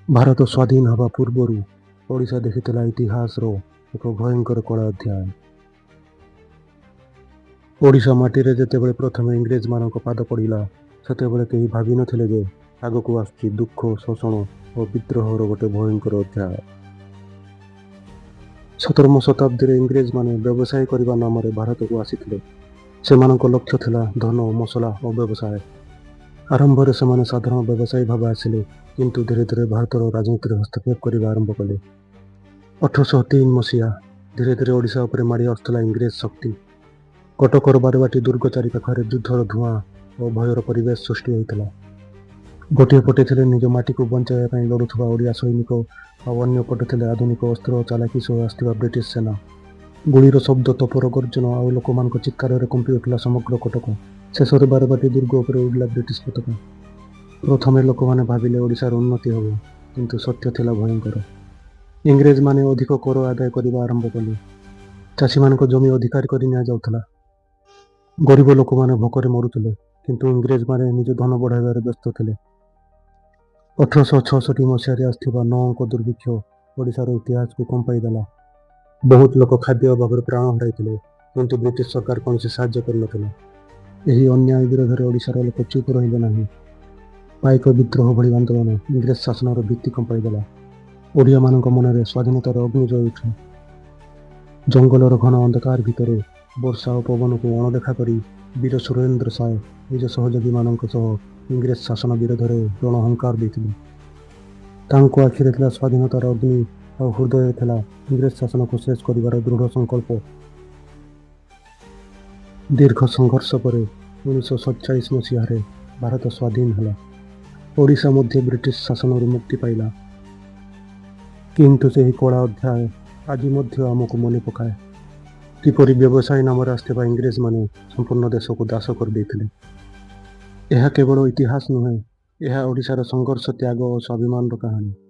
ଭାରତ ସ୍ୱାଧୀନ ହେବା ପୂର୍ବରୁ ଓଡ଼ିଶା ଦେଖିଥିଲା ଇତିହାସର ଏକ ଭୟଙ୍କର କଳା ଅଧ୍ୟାୟ। ଓଡ଼ିଶା ମାଟିରେ ଯେତେବେଳେ ପ୍ରଥମେ ଇଂରେଜମାନଙ୍କ ପାଦ ପଡ଼ିଲା, ସେତେବେଳେ କେହି ଭାବିନଥିଲେ ଯେ ଆଗକୁ ଆସୁଛି ଦୁଃଖ, ଶୋଷଣ ଓ ବିଦ୍ରୋହର ଗୋଟେ ଭୟଙ୍କର ଅଧ୍ୟାୟ। 17ମ ଶତାବ୍ଦୀରେ ଇଂରେଜମାନେ ବ୍ୟବସାୟ କରିବା ନାମରେ ଭାରତକୁ ଆସିଥିଲେ। ସେମାନଙ୍କ ଲକ୍ଷ୍ୟ ଥିଲା ଧନ, ମସଲା ଓ ବ୍ୟବସାୟ। ଆରମ୍ଭରେ ସେମାନେ ସାଧାରଣ ବ୍ୟବସାୟୀ ଭାବେ ଆସିଲେ, କିନ୍ତୁ ଧୀରେ ଧୀରେ ଭାରତର ରାଜନୀତିରେ ହସ୍ତକ୍ଷେପ କରିବା ଆରମ୍ଭ କଲେ। 1803 ମସିହା ଧୀରେ ଧୀରେ ଓଡ଼ିଶା ଉପରେ ମାଡ଼ି ଆସୁଥିଲା ଇଂରେଜ ଶକ୍ତି। କଟକର ବାରବାଟୀ ଦୁର୍ଗ ଚାରିପାଖରେ ଯୁଦ୍ଧର ଧୂଆଁ ଓ ଭୟର ପରିବେଶ ସୃଷ୍ଟି ହୋଇଥିଲା। ଗୋଟିଏ ପଟେ ଥିଲେ ନିଜ ମାଟିକୁ ବଞ୍ଚାଇବା ପାଇଁ ଲଢ଼ୁଥିବା ଓଡ଼ିଆ ସୈନିକ, ଆଉ ଅନ୍ୟ ପଟେ ଥିଲେ ଆଧୁନିକ ଅସ୍ତ୍ର ଓ ଚାଲାକି ସହ ଆସିଥିବା ବ୍ରିଟିଶ ସେନା। ଗୁଳିର ଶବ୍ଦ, ତୋପର ଗର୍ଜନ ଆଉ ଲୋକମାନଙ୍କ ଚିତ୍କାରରେ କମ୍ପି ଉଠିଲା ସମଗ୍ର କଟକ। ଶେଷରେ ବାରବାଟୀ ଦୁର୍ଗ ଉପରେ ଉଡ଼ିଲା ବ୍ରିଟିଶ ପତାକା। ପ୍ରଥମେ ଲୋକମାନେ ଭାବିଲେ ଓଡ଼ିଶାର ଉନ୍ନତି ହେବ, କିନ୍ତୁ ସତ୍ୟ ଥିଲା ଭୟଙ୍କର। ଇଂରେଜମାନେ ଅଧିକ କର ଆଦାୟ କରିବା ଆରମ୍ଭ କଲେ। ଚାଷୀମାନଙ୍କ ଜମି ଅଧିକାର କରି ନିଆଯାଉଥିଲା। ଗରିବ ଲୋକମାନେ ଭୋକରେ ମରୁଥିଲେ, କିନ୍ତୁ ଇଂରେଜମାନେ ନିଜ ଧନ ବଢ଼ାଇବାରେ ବ୍ୟସ୍ତ ଥିଲେ। 1866 ମସିହାରେ ଆସିଥିବା 9 ଅଙ୍କ ଦୁର୍ଭିକ୍ଷ ଓଡ଼ିଶାର ଇତିହାସକୁ କମ୍ପାଇ ଦେଲା। ବହୁତ ଲୋକ ଖାଦ୍ୟ ଅଭାବରେ ପ୍ରାଣ ହରାଇଥିଲେ, କିନ୍ତୁ ବ୍ରିଟିଶ ସରକାର କୌଣସି ସାହାଯ୍ୟ କରିନଥିଲା। ଏହି ଅନ୍ୟାୟ ବିରୋଧରେ ଓଡ଼ିଶାର ଲୋକ ଚୁପ୍ ରହିଲେ ନାହିଁ। ପାଇକ ବିଦ୍ରୋହ ଭଳି ଆନ୍ଦୋଳନ ଇଂରେଜ ଶାସନର ଭିତ୍ତି କମ୍ପାଇ ଦେଲା। ଓଡ଼ିଆମାନଙ୍କ ମନରେ ସ୍ୱାଧୀନତାର ଅଗ୍ନି ଜଳି ଉଠିଲା। ଜଙ୍ଗଲର ଘନ ଅନ୍ଧକାର ଭିତରେ ବର୍ଷା ଓ ପବନକୁ ଅଣଦେଖା କରି ବୀର ସୁରେନ୍ଦ୍ର ସାଏ ନିଜ ସହଯୋଗୀମାନଙ୍କ ସହ ଇଂରେଜ ଶାସନ ବିରୋଧରେ ରଣହୁଙ୍କାର ଦେଇଥିଲେ। ତାଙ୍କ ଆଖିରେ ଥିଲା ସ୍ୱାଧୀନତାର ଅଗ୍ନି, ଆଉ ହୃଦୟରେ ଥିଲା ଇଂରେଜ ଶାସନକୁ ଶେଷ କରିବାର ଦୃଢ଼ ସଂକଳ୍ପ। ଦୀର୍ଘ ସଂଘର୍ଷ ପରେ 1947 ମସିହାରେ ଭାରତ ସ୍ୱାଧୀନ ହେଲା। ଓଡ଼ିଶା ମଧ୍ୟ ବ୍ରିଟିଶ ଶାସନରୁ ମୁକ୍ତି ପାଇଲା। କିନ୍ତୁ ସେହି କଳା ଅଧ୍ୟାୟ ଆଜି ମଧ୍ୟ ଆମକୁ ମନେ ପକାଏ, କିପରି ବ୍ୟବସାୟ ନାମରେ ଆସିଥିବା ଇଂରେଜମାନେ ସମ୍ପୂର୍ଣ୍ଣ ଦେଶକୁ ଦାସ କରିଦେଇଥିଲେ। ଏହା କେବଳ ଇତିହାସ ନୁହେଁ, ଏହା ଓଡ଼ିଶାର ସଂଘର୍ଷ, ତ୍ୟାଗ ଓ ସ୍ୱାଭିମାନର କାହାଣୀ।